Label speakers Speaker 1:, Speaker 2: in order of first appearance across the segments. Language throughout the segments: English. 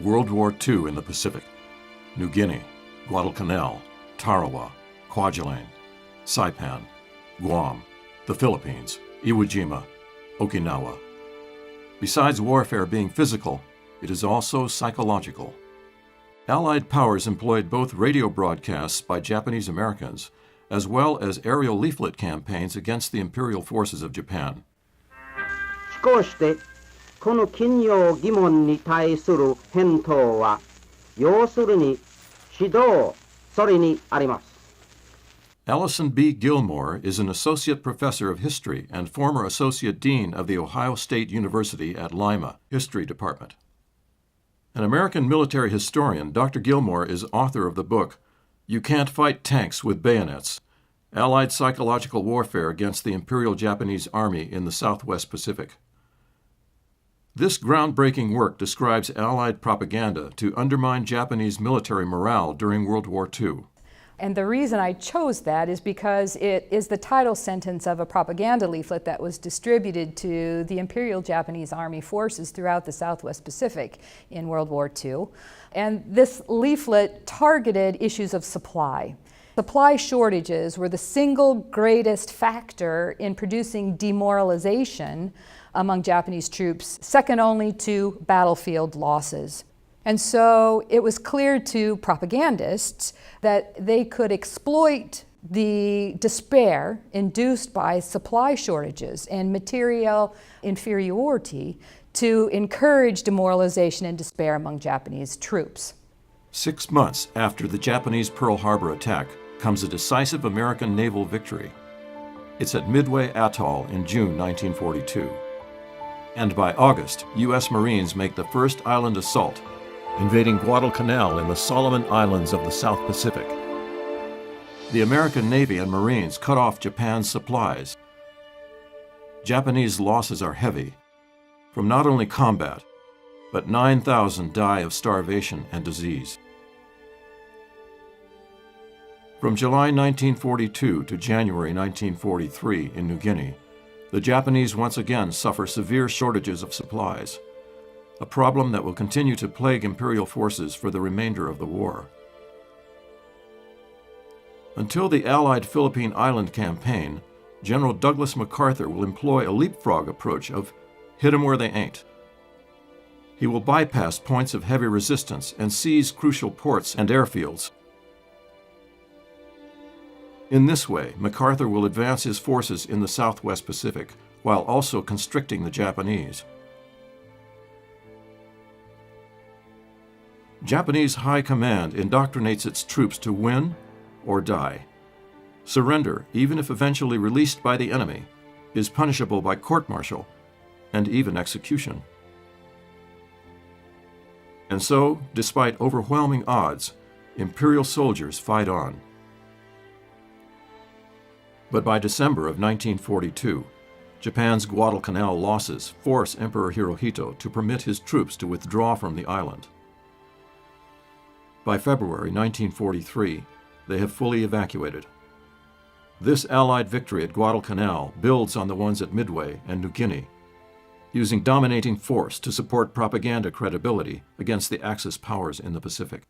Speaker 1: World War II in the Pacific, New Guinea, Guadalcanal, Tarawa, Kwajalein, Saipan, Guam, the Philippines, Iwo Jima, Okinawa. Besides warfare being physical, it is also psychological. Allied powers employed both radio broadcasts by Japanese Americans as well as aerial leaflet campaigns against the imperial forces of Japan.
Speaker 2: しこうしてこの緊要疑問に対する返答は要するに指導それにあります。
Speaker 1: Allison B. Gilmore is an associate professor of history and former associate dean of the Ohio State University at Lima History Department. An American military historian, Dr. Gilmore is author of the book, You Can't Fight Tanks with Bayonets, Allied Psychological Warfare Against the Imperial Japanese Army in the Southwest Pacific. This groundbreaking work describes Allied propaganda to undermine Japanese military morale during World War II.
Speaker 3: And the reason I chose that is because it is the title sentence of a propaganda leaflet that was distributed to the Imperial Japanese Army forces throughout the Southwest Pacific in World War II. And this leaflet targeted issues of supply. Supply shortages were the single greatest factor in producing demoralization among Japanese troops, second only to battlefield losses. And so it was clear to propagandists that they could exploit the despair induced by supply shortages and material inferiority to encourage demoralization and despair among Japanese troops.
Speaker 1: 6 months after the Japanese Pearl Harbor attack comes a decisive American naval victory. It's at Midway Atoll in June 1942. And by August, U.S. Marines make the first island assault, invading Guadalcanal in the Solomon Islands of the South Pacific. The American Navy and Marines cut off Japan's supplies. Japanese losses are heavy, from not only combat, but 9,000 die of starvation and disease. From July 1942 to January 1943 in New Guinea, the Japanese once again suffer severe shortages of supplies, a problem that will continue to plague imperial forces for the remainder of the war. Until the Allied Philippine Island campaign, General Douglas MacArthur will employ a leapfrog approach of hit 'em where they ain't. He will bypass points of heavy resistance and seize crucial ports and airfields. In this way, MacArthur will advance his forces in the Southwest Pacific while also constricting the Japanese. Japanese High Command indoctrinates its troops to win or die. Surrender, even if eventually released by the enemy, is punishable by court-martial and even execution. And so, despite overwhelming odds, imperial soldiers fight on. But by December of 1942, Japan's Guadalcanal losses force Emperor Hirohito to permit his troops to withdraw from the island. By February 1943, they have fully evacuated. This Allied victory at Guadalcanal builds on the ones at Midway and New Guinea, using dominating force to support propaganda credibility against the Axis powers in the Pacific.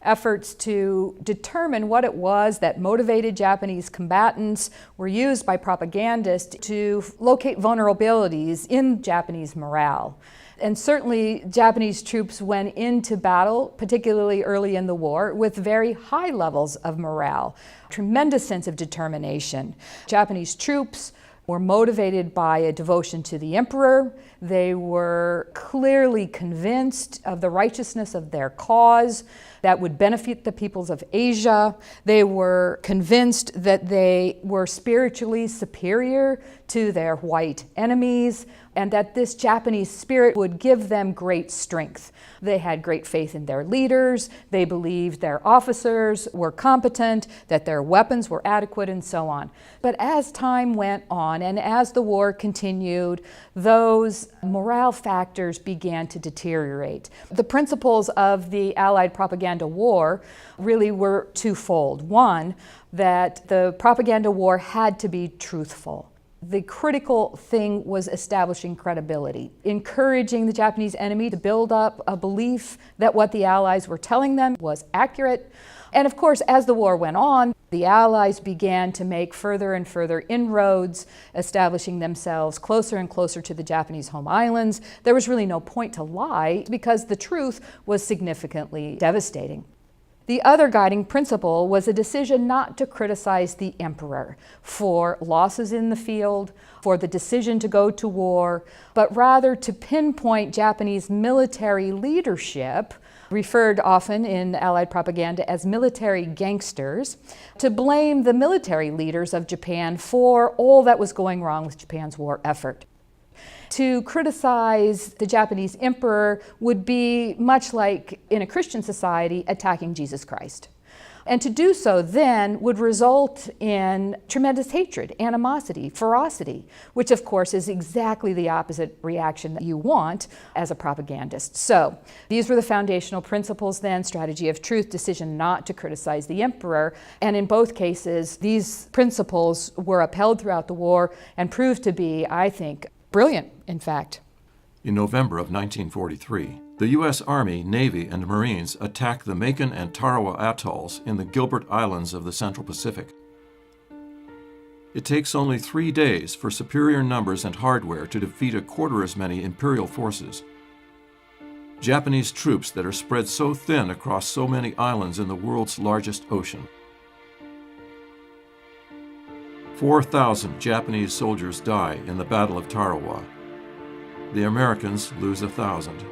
Speaker 3: Efforts to determine what it was that motivated Japanese combatants were used by propagandists to locate vulnerabilities in Japanese morale. And certainly Japanese troops went into battle, particularly early in the war, with very high levels of morale, tremendous sense of determination. Japanese troops were motivated by a devotion to the emperor. They were clearly convinced of the righteousness of their cause that would benefit the peoples of Asia. They were convinced that they were spiritually superior to their white enemies, and that this Japanese spirit would give them great strength. They had great faith in their leaders. They believed their officers were competent, that their weapons were adequate, and so on. But as time went on and as the war continued, those morale factors began to deteriorate. The principles of the Allied propaganda war really were twofold. One, that the propaganda war had to be truthful. The critical thing was establishing credibility, encouraging the Japanese enemy to build up a belief that what the Allies were telling them was accurate. And of course, as the war went on, the Allies began to make further and further inroads, establishing themselves closer and closer to the Japanese home islands. There was really no point to lie because the truth was significantly devastating. The other guiding principle was a decision not to criticize the emperor for losses in the field, for the decision to go to war, but rather to pinpoint Japanese military leadership, referred often in Allied propaganda as military gangsters, to blame the military leaders of Japan for all that was going wrong with Japan's war effort. To criticize the Japanese emperor would be much like, in a Christian society, attacking Jesus Christ. And to do so then would result in tremendous hatred, animosity, ferocity, which of course is exactly the opposite reaction that you want as a propagandist. So these were the foundational principles then: strategy of truth, decision not to criticize the emperor. And in both cases, these principles were upheld throughout the war and proved to be, I think, brilliant, in fact.
Speaker 1: In November of 1943, the U.S. Army, Navy, and Marines attacked the Macon and Tarawa atolls in the Gilbert Islands of the Central Pacific. It takes only 3 days for superior numbers and hardware to defeat a quarter as many Imperial forces. Japanese troops that are spread so thin across so many islands in the world's largest ocean. 4,000 Japanese soldiers die in the Battle of Tarawa. The Americans lose 1,000.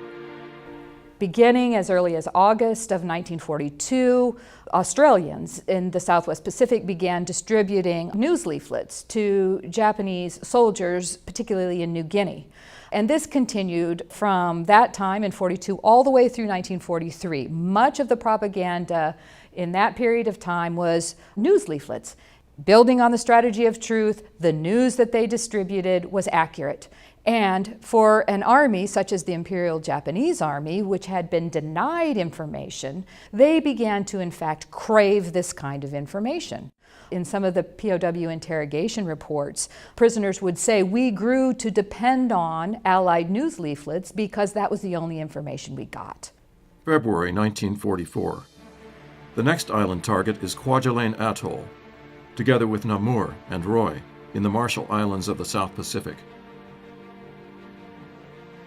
Speaker 3: Beginning as early as August of 1942, Australians in the Southwest Pacific began distributing news leaflets to Japanese soldiers, particularly in New Guinea. And this continued from that time in 42 all the way through 1943. Much of the propaganda in that period of time was news leaflets. Building on the strategy of truth, the news that they distributed was accurate. And for an army such as the Imperial Japanese Army, which had been denied information, they began to in fact crave this kind of information. In some of the POW interrogation reports, prisoners would say, "We grew to depend on Allied news leaflets because that was the only information we got."
Speaker 1: February 1944. The next island target is Kwajalein Atoll, together with Namur and Roy in the Marshall Islands of the South Pacific.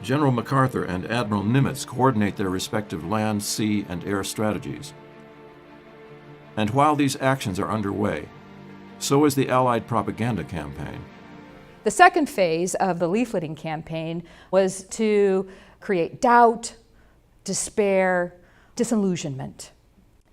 Speaker 1: General MacArthur and Admiral Nimitz coordinate their respective land, sea, and air strategies. And while these actions are underway, so is the Allied propaganda campaign.
Speaker 3: The second phase of the leafleting campaign was to create doubt, despair, disillusionment.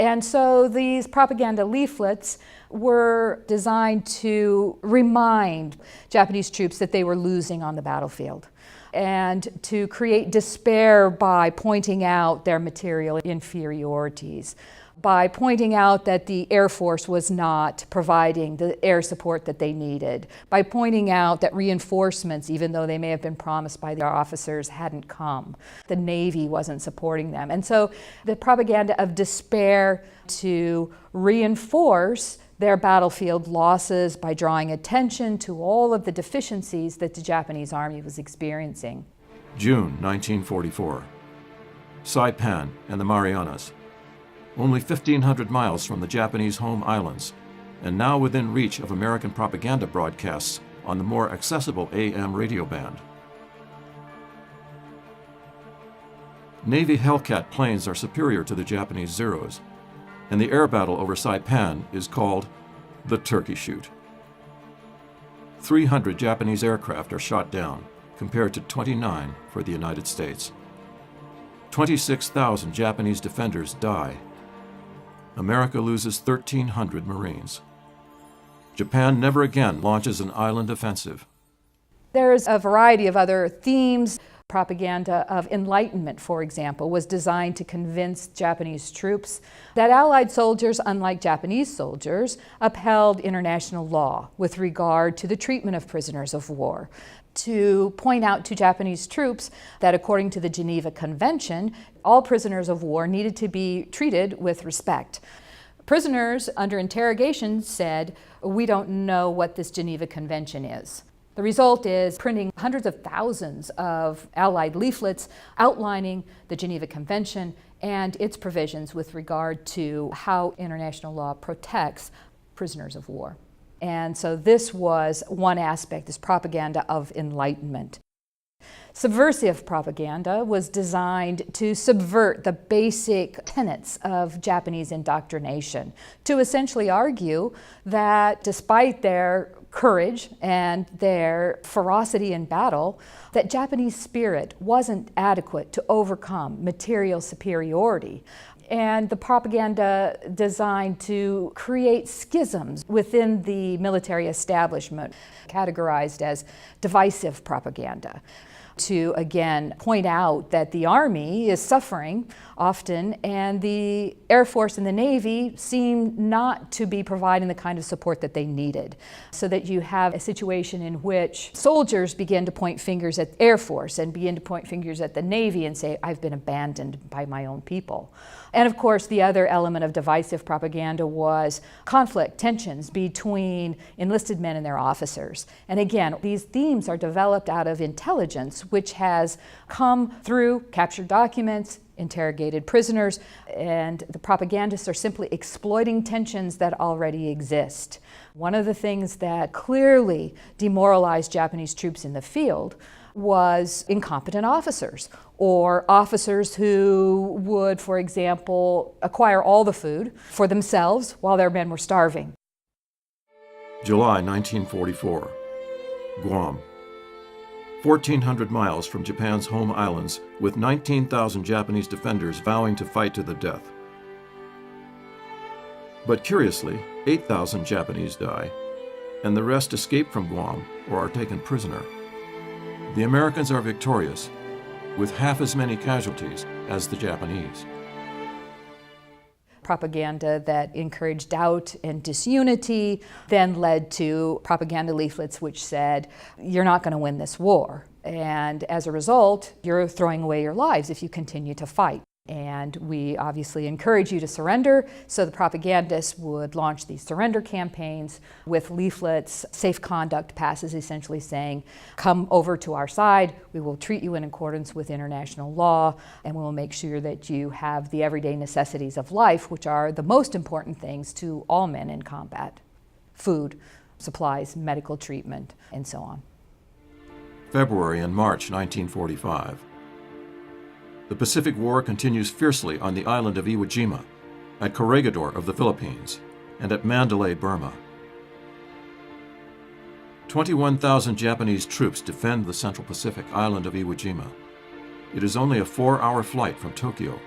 Speaker 3: And so these propaganda leaflets were designed to remind Japanese troops that they were losing on the battlefield, and to create despair by pointing out their material inferiorities, by pointing out that the Air Force was not providing the air support that they needed, by pointing out that reinforcements, even though they may have been promised by their officers, hadn't come. The Navy wasn't supporting them. And so the propaganda of despair to reinforce their battlefield losses by drawing attention to all of the deficiencies that the Japanese Army was experiencing.
Speaker 1: June 1944. Saipan and the Marianas. Only 1,500 miles from the Japanese home islands, and now within reach of American propaganda broadcasts on the more accessible AM radio band. Navy Hellcat planes are superior to the Japanese Zeros, and the air battle over Saipan is called the Turkey Shoot. 300 Japanese aircraft are shot down, compared to 29 for the United States. 26,000 Japanese defenders die. America loses 1,300 Marines. Japan never again launches an island offensive.
Speaker 3: There's a variety of other themes. Propaganda of enlightenment, for example, was designed to convince Japanese troops that Allied soldiers, unlike Japanese soldiers, upheld international law with regard to the treatment of prisoners of war. To point out to Japanese troops that according to the Geneva Convention, all prisoners of war needed to be treated with respect. Prisoners under interrogation said, "We don't know what this Geneva Convention is." The result is printing hundreds of thousands of Allied leaflets outlining the Geneva Convention and its provisions with regard to how international law protects prisoners of war. And so this was one aspect, this propaganda of enlightenment. Subversive propaganda was designed to subvert the basic tenets of Japanese indoctrination, to essentially argue that despite their courage and their ferocity in battle, that Japanese spirit wasn't adequate to overcome material superiority. And the propaganda designed to create schisms within the military establishment, categorized as divisive propaganda, to again point out that the Army is suffering often and the Air Force and the Navy seem not to be providing the kind of support that they needed. So that you have a situation in which soldiers begin to point fingers at the Air Force and begin to point fingers at the Navy and say, I've been abandoned by my own people. And of course, the other element of divisive propaganda was conflict, tensions between enlisted men and their officers. And again, these themes are developed out of intelligence, which has come through captured documents, interrogated prisoners, and the propagandists are simply exploiting tensions that already exist. One of the things that clearly demoralized Japanese troops in the field was incompetent officers, or officers who would, for example, acquire all the food for themselves while their men were starving.
Speaker 1: July 1944, Guam. 1,400 miles from Japan's home islands, with 19,000 Japanese defenders vowing to fight to the death. But curiously, 8,000 Japanese die, and the rest escape from Guam or are taken prisoner. The Americans are victorious, with half as many casualties as the Japanese.
Speaker 3: Propaganda that encouraged doubt and disunity then led to propaganda leaflets which said, you're not going to win this war. And as a result, you're throwing away your lives if you continue to fight. And we obviously encourage you to surrender, so the propagandists would launch these surrender campaigns with leaflets, safe conduct passes essentially saying, come over to our side, we will treat you in accordance with international law, and we will make sure that you have the everyday necessities of life, which are the most important things to all men in combat: food, supplies, medical treatment, and so on.
Speaker 1: February and March 1945. The Pacific War continues fiercely on the island of Iwo Jima, at Corregidor of the Philippines, and at Mandalay, Burma. 21,000 Japanese troops defend the Central Pacific island of Iwo Jima. It is only a 4-hour flight from Tokyo.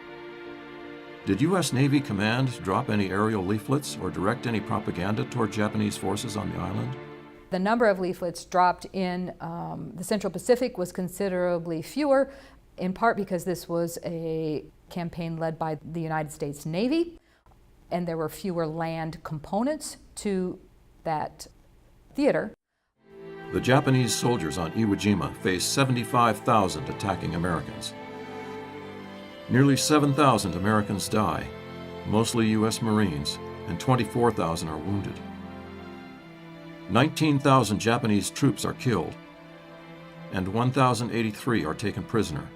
Speaker 1: Did U.S. Navy Command drop any aerial leaflets or direct any propaganda toward Japanese forces on the island?
Speaker 3: The number of leaflets dropped in the Central Pacific was considerably fewer, in part because this was a campaign led by the United States Navy, and there were fewer land components to that theater.
Speaker 1: The Japanese soldiers on Iwo Jima faced 75,000 attacking Americans. Nearly 7,000 Americans die, mostly U.S. Marines, and 24,000 are wounded. 19,000 Japanese troops are killed, and 1,083 are taken prisoner.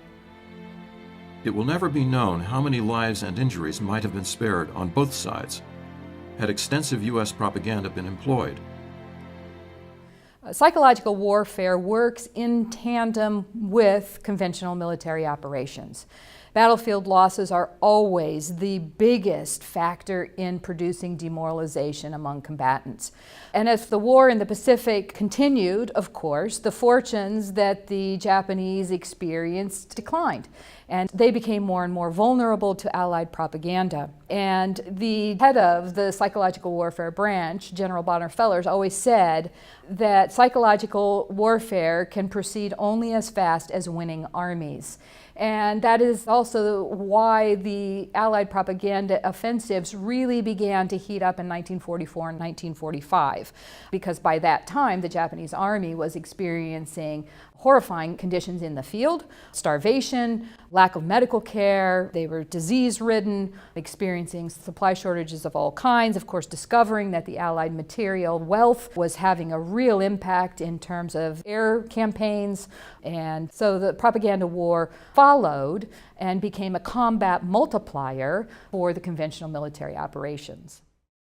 Speaker 1: It will never be known how many lives and injuries might have been spared on both sides had extensive U.S. propaganda been employed.
Speaker 3: Psychological warfare works in tandem with conventional military operations. Battlefield losses are always the biggest factor in producing demoralization among combatants. And if the war in the Pacific continued, of course, the fortunes that the Japanese experienced declined, and they became more and more vulnerable to Allied propaganda. And the head of the psychological warfare branch, General Bonner Fellers, always said that psychological warfare can proceed only as fast as winning armies. And that is also why the Allied propaganda offensives really began to heat up in 1944 and 1945, because by that time the Japanese army was experiencing horrifying conditions in the field: starvation, lack of medical care, they were disease-ridden, experiencing experiencing supply shortages of all kinds, of course discovering that the Allied material wealth was having a real impact in terms of air campaigns. And so the propaganda war followed and became a combat multiplier for the conventional military operations.